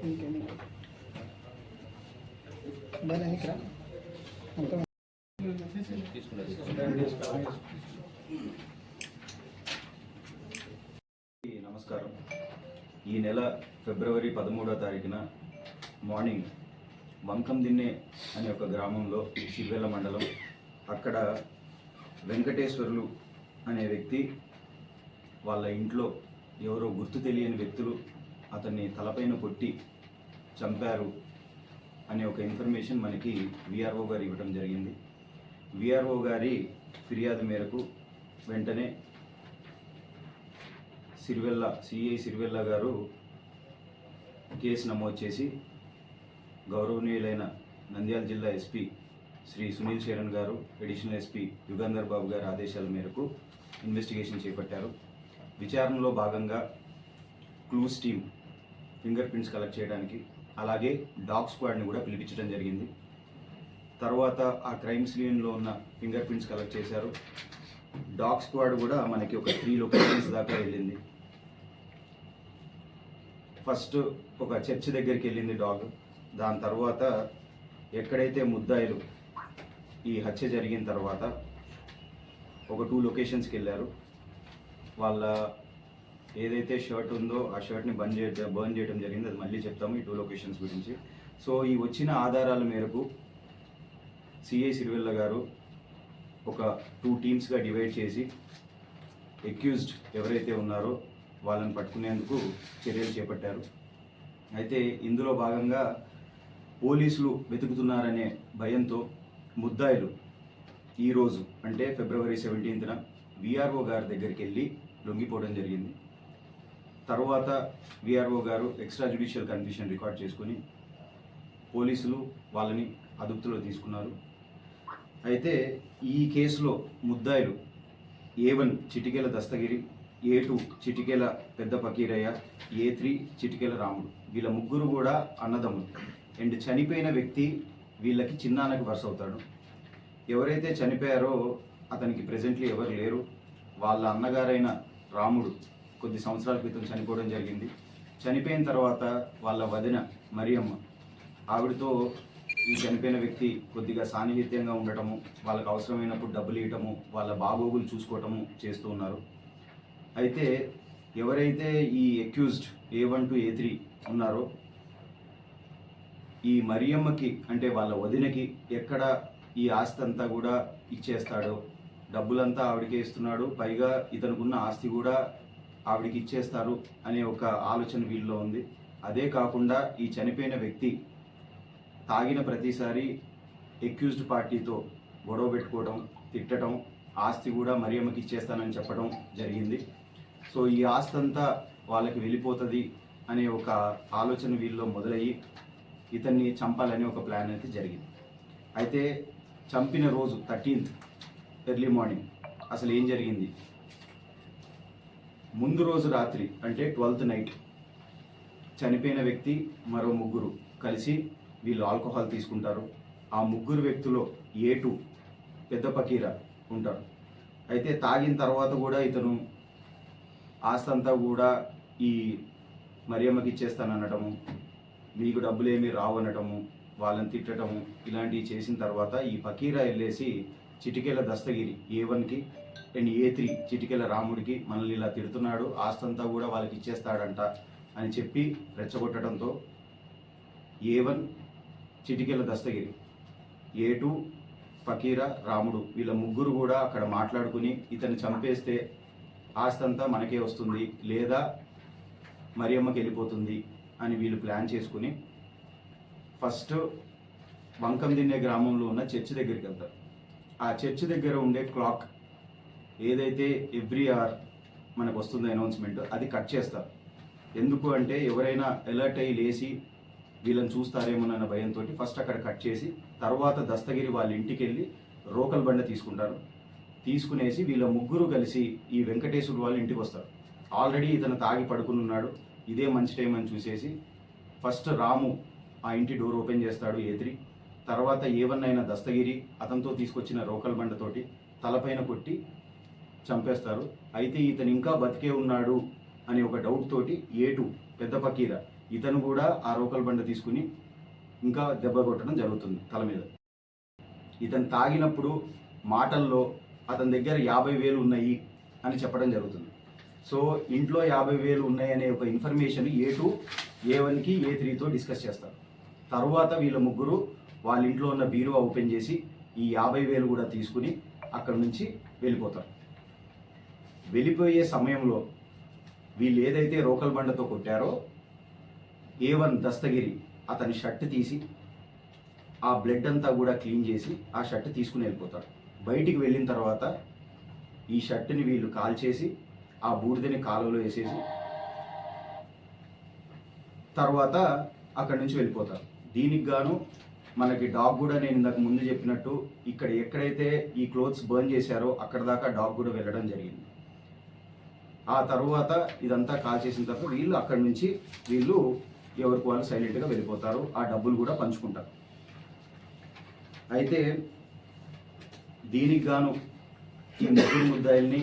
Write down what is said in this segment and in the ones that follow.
నమస్కారం. ఈ నెల ఫిబ్రవరి 13వ తారీఖున మార్నింగ్ వంకందిన్నె అనే ఒక గ్రామంలో సిరివెల్ల మండలం అక్కడ వెంకటేశ్వర్లు అనే వ్యక్తి వాళ్ళ ఇంట్లో ఎవరో గుర్తు తెలియని వ్యక్తులు అతన్ని తలపైన కొట్టి చంపారు అనే ఒక ఇన్ఫర్మేషన్ మనకి విఆర్ఓ గారు ఇవ్వడం జరిగింది. విఆర్ఓ గారి ఫిర్యాదు మేరకు వెంటనే సిఐ సిరివెల్ల గారు కేసు నమోదు చేసి గౌరవనీయులైన నంద్యాల జిల్లా ఎస్పీ శ్రీ సునీల్ శరణ్ గారు, అడిషనల్ ఎస్పీ యుగంధర్ బాబు గారి ఆదేశాల మేరకు ఇన్వెస్టిగేషన్ చేపట్టారు. విచారణలో భాగంగా clues team finger prints collect చేయడానికి, అలాగే డాగ్ స్క్వాడ్ని కూడా పిలిపించడం జరిగింది. తర్వాత ఆ క్రైమ్ సీన్లో ఉన్న ఫింగర్ ప్రింట్స్ కలెక్ట్ చేశారు. డాగ్ స్క్వాడ్ కూడా మనకి ఒక 3 లొకేషన్స్ దాకా వెళ్ళింది. ఫస్ట్ ఒక చర్చ్ దగ్గరికి వెళ్ళింది డాగ్. దాని తర్వాత ఎక్కడైతే ముద్దాయిలు ఈ హత్య జరిగిన తర్వాత ఒక 2 లొకేషన్స్కి వెళ్ళారు. వాళ్ళ ఏదైతే షర్ట్ ఉందో ఆ షర్ట్ని బర్న్ చేయడం జరిగింది. అది మళ్ళీ చెప్తాము ఈ 2 లొకేషన్స్ గురించి. సో ఈ వచ్చిన ఆధారాల మేరకు సిఐ సిరివెల్ల గారు ఒక 2 టీమ్స్గా డివైడ్ చేసి అక్యూజ్డ్ ఎవరైతే ఉన్నారో వాళ్ళని పట్టుకునేందుకు చర్యలు చేపట్టారు. అయితే ఇందులో భాగంగా పోలీసులు వెతుకుతున్నారనే భయంతో ముద్దాయిలు ఈరోజు అంటే ఫిబ్రవరి 17న విఆర్ఓ గారి దగ్గరికి వెళ్ళి లొంగిపోవడం జరిగింది. తర్వాత విఆర్ఓ గారు ఎక్స్ట్రా జ్యుడిషియల్ కన్ఫ్యూషన్ రికార్డ్ చేసుకుని పోలీసులు వాళ్ళని అదుపులో తీసుకున్నారు. అయితే ఈ కేసులో ముద్దాయిలు A1 చిటికెల దస్తగిరి, A2 చిటికెల పెద్ద పకీరయ్య, A3 చిటికెల రాముడు, వీళ్ళ ముగ్గురు కూడా అన్నదమ్ములు. అండ్ చనిపోయిన వ్యక్తి వీళ్ళకి చిన్నాన్నకి వరుస అవుతాడు. ఎవరైతే చనిపోయారో అతనికి ప్రెజెంట్లీ ఎవరు లేరు. వాళ్ళ అన్నగారైన రాముడు కొద్ది సంవత్సరాల క్రితం చనిపోవడం జరిగింది. చనిపోయిన తర్వాత వాళ్ళ వదిన మరియమ్మ ఆవిడతో ఈ చనిపోయిన వ్యక్తి కొద్దిగా సాన్నిహిత్యంగా ఉండటము, వాళ్ళకు అవసరమైనప్పుడు డబ్బులు ఇవ్వటము, వాళ్ళ బాగోగులు చూసుకోవటము చేస్తూ ఉన్నారు. అయితే ఎవరైతే ఈ అక్యూజ్డ్ A1 to A3 ఉన్నారో ఈ మరియమ్మకి అంటే వాళ్ళ వదినకి ఎక్కడ ఈ ఆస్తి అంతా కూడా ఇచ్చేస్తాడో, డబ్బులంతా ఆవిడకే ఇస్తున్నాడు, పైగా ఇతనుకున్న ఆస్తి కూడా ఆవిడికి ఇచ్చేస్తారు అనే ఒక ఆలోచన వీళ్ళలో ఉంది. అదే కాకుండా ఈ చనిపోయిన వ్యక్తి తాగిన ప్రతిసారి అక్యూజ్డ్ పార్టీతో గొడవ పెట్టుకోవడం, తిట్టడం, ఆస్తి కూడా మరియమ్మకి ఇచ్చేస్తానని చెప్పడం జరిగింది. సో ఈ ఆస్తి అంతా వాళ్ళకి వెళ్ళిపోతుంది అనే ఒక ఆలోచన వీళ్ళలో మొదలయ్యి ఇతన్ని చంపాలనే ఒక ప్లాన్ అయితే జరిగింది. అయితే చంపిన రోజు 13th ఎర్లీ మార్నింగ్ అసలు ఏం జరిగింది? ముందు రోజు రాత్రి అంటే 12th నైట్ చనిపోయిన వ్యక్తి మరో ముగ్గురు కలిసి వీళ్ళు ఆల్కహాల్ తీసుకుంటారు. ఆ ముగ్గురు వ్యక్తుల్లో A2 పెద్ద పకీర ఉంటారు. అయితే తాగిన తర్వాత కూడా ఇతను ఆస్తంతా కూడా ఈ మరియమ్మకి ఇచ్చేస్తాననటము, మీకు డబ్బులు ఏమీ రావనటము, వాళ్ళని తిట్టడము, ఇలాంటివి చేసిన తర్వాత ఈ పకీరా వెళ్ళేసి చిటికెల దస్తగిరి A1కి అండ్ A3 చిటికెల రాముడికి మనల్ని ఇలా తిడుతున్నాడు, ఆస్తంతా కూడా వాళ్ళకి ఇచ్చేస్తాడంట అని చెప్పి రెచ్చగొట్టడంతో A1 చిటికెల దస్తగిరి, A2 పకీరా రాముడు వీళ్ళ ముగ్గురు కూడా అక్కడ మాట్లాడుకుని ఇతన్ని చంపేస్తే ఆస్తంతా మనకే వస్తుంది లేదా మరియమ్మకి వెళ్ళిపోతుంది అని వీళ్ళు ప్లాన్ చేసుకుని ఫస్ట్ వంకందిన్నె గ్రామంలో ఉన్న చర్చ్ దగ్గరికి వెళ్తారు. ఆ చర్చ్ దగ్గర ఉండే క్లాక్ ఏదైతే ఎవ్రీ అవర్ మనకు వస్తుంది అనౌన్స్మెంట్, అది కట్ చేస్తారు. ఎందుకు అంటే ఎవరైనా అలర్ట్ అయ్యి లేచి వీళ్ళని చూస్తారేమోనన్న భయంతో ఫస్ట్ అక్కడ కట్ చేసి తర్వాత దస్తగిరి వాళ్ళ ఇంటికి వెళ్ళి రోకల్ బండ తీసుకుంటారు. తీసుకునేసి వీళ్ళ ముగ్గురు కలిసి ఈ వెంకటేశ్వర వాళ్ళ ఇంటికి వస్తారు. ఆల్రెడీ ఇతను తాగి పడుకుని ఉన్నాడు, ఇదే మంచి టైం అని చూసేసి ఫస్ట్ రాము ఆ ఇంటి డోర్ ఓపెన్ చేస్తాడు A3. తర్వాత A1 అయిన దస్తగిరి అతనితో తీసుకొచ్చిన రోకల్ బండతోటి తలపైన కొట్టి చంపేస్తారు. అయితే ఇతను ఇంకా బతికే ఉన్నాడు అనే ఒక డౌట్ తోటి A2 పెద్ద పకీర ఇతను కూడా ఆ రోకల్ బండ తీసుకుని ఇంకా దెబ్బ కొట్టడం జరుగుతుంది తల మీద. ఇతను తాగినప్పుడు మాటల్లో అతని దగ్గర 50,000 ఉన్నాయి అని చెప్పడం జరుగుతుంది. సో ఇంట్లో 50,000 ఉన్నాయనే ఒక ఇన్ఫర్మేషన్ A2, A1కి A3తో డిస్కస్ చేస్తారు. తర్వాత వీళ్ళ ముగ్గురు వాళ్ళ ఇంట్లో ఉన్న బీరువా ఓపెన్ చేసి ఈ 50,000 కూడా తీసుకుని అక్కడి నుంచి వెళ్ళిపోతారు. వెళ్ళిపోయే సమయంలో వీళ్ళు ఏదైతే రోకల్ బండతో కొట్టారో A1 దస్తగిరి అతని షర్ట్ తీసి ఆ బ్లడ్ అంతా కూడా క్లీన్ చేసి ఆ షర్ట్ తీసుకుని వెళ్ళిపోతాడు. బయటికి వెళ్ళిన తర్వాత ఈ షర్ట్ని వీళ్ళు కాల్చేసి ఆ బూడిదని కాలువలో వేసేసి తర్వాత అక్కడి నుంచి వెళ్ళిపోతారు. దీనికి గాను మనకి డాగ్ కూడా నేను ఇందాక ముందు చెప్పినట్టు ఇక్కడ ఎక్కడైతే ఈ క్లోత్స్ బర్న్ చేశారో అక్కడ దాకా డాగ్ కూడా వెళ్ళడం జరిగింది. ఆ తర్వాత ఇదంతా కాల్ చేసిన తర్వాత వీళ్ళు అక్కడి నుంచి ఎవరికి వాళ్ళు సైలెంట్గా వెళ్ళిపోతారు. ఆ డబ్బులు కూడా పంచుకుంటారు. అయితే దీనికి గాను ఈ ముగ్గురు ముద్దాయిల్ని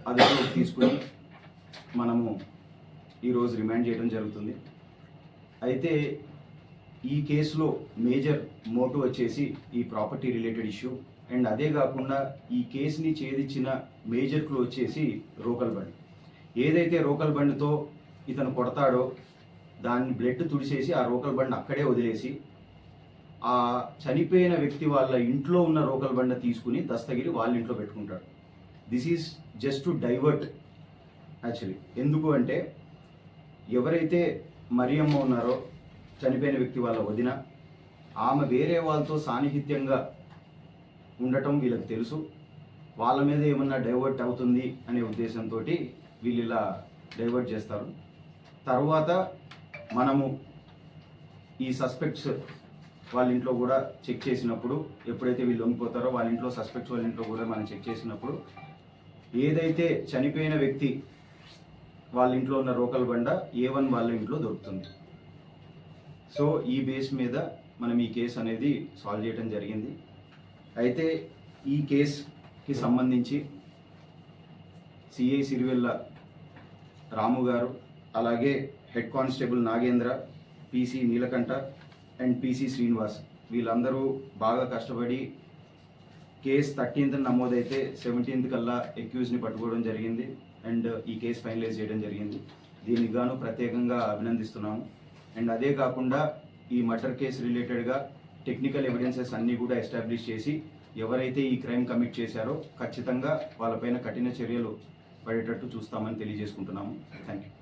అదుపులోకి తీసుకుని మనము ఈరోజు రిమాండ్ చేయడం జరుగుతుంది. అయితే ఈ కేసులో మేజర్ మోటివ్ వచ్చేసి ఈ ప్రాపర్టీ రిలేటెడ్ ఇష్యూ అండ్ అదే కాకుండా ఈ కేసుని ఛేదించిన మేజర్ క్లూ వచ్చేసి రోకల్ బండి. ఏదైతే రోకల్ బండితో ఇతను కొడతాడో దాన్ని బ్లడ్ తుడిచేసి ఆ రోకల్ బండి అక్కడే వదిలేసి ఆ చనిపోయిన వ్యక్తి వాళ్ళ ఇంట్లో ఉన్న రోకల్ బండ తీసుకుని దస్తగిరి వాళ్ళ ఇంట్లో పెట్టుకుంటాడు. This is just to divert actually. ఎందుకు అంటే ఎవరైతే మరియమ్మ ఉన్నారో చనిపోయిన వ్యక్తి వాళ్ళ వదిన, ఆమె వేరే వాళ్ళతో సాన్నిహిత్యంగా ఉండటం వీళ్ళకి తెలుసు. వాళ్ళ మీద ఏమన్నా డైవర్ట్ అవుతుంది అనే ఉద్దేశంతో వీళ్ళు ఇలా డైవర్ట్ చేస్తారు. తర్వాత మనము ఈ సస్పెక్ట్స్ వాళ్ళ ఇంట్లో కూడా చెక్ చేసినప్పుడు ఎప్పుడైతే వీళ్ళు లొంగిపోతారో వాళ్ళ ఇంట్లో సస్పెక్ట్స్ వాళ్ళ ఇంట్లో కూడా మనం చెక్ చేసినప్పుడు ఏదైతే చనిపోయిన వ్యక్తి వాళ్ళ ఇంట్లో ఉన్న రోకల్ బండ A1 వాళ్ళ ఇంట్లో దొరుకుతుంది. సో ఈ బేస్ మీద మనం ఈ కేసు అనేది సాల్వ్ చేయడం జరిగింది. అయితే ఈ కేసుకి సంబంధించి సిఐ సిరివెల్ల రాము గారు, అలాగే head constable Nagendra, PC Neelakantha and PC Srinivas వీళ్ళందరూ బాగా కష్టపడి కేసు 13th నమోదైతే 17th కల్లా అక్యూజ్ని పట్టుకోవడం జరిగింది అండ్ ఈ కేసు ఫైనలైజ్ చేయడం జరిగింది. దీనికి గాను ప్రత్యేకంగా అభినందిస్తున్నాము. అండ్ అదే కాకుండా ఈ మర్డర్ కేసు రిలేటెడ్గా టెక్నికల్ ఎవిడెన్సెస్ అన్నీ కూడా ఎస్టాబ్లిష్ చేసి ఎవరైతే ఈ క్రైమ్ కమిట్ చేశారో ఖచ్చితంగా వాళ్ళపైన కఠిన చర్యలు పడేటట్టు చూస్తామని తెలియజేసుకుంటున్నాము. Thank you.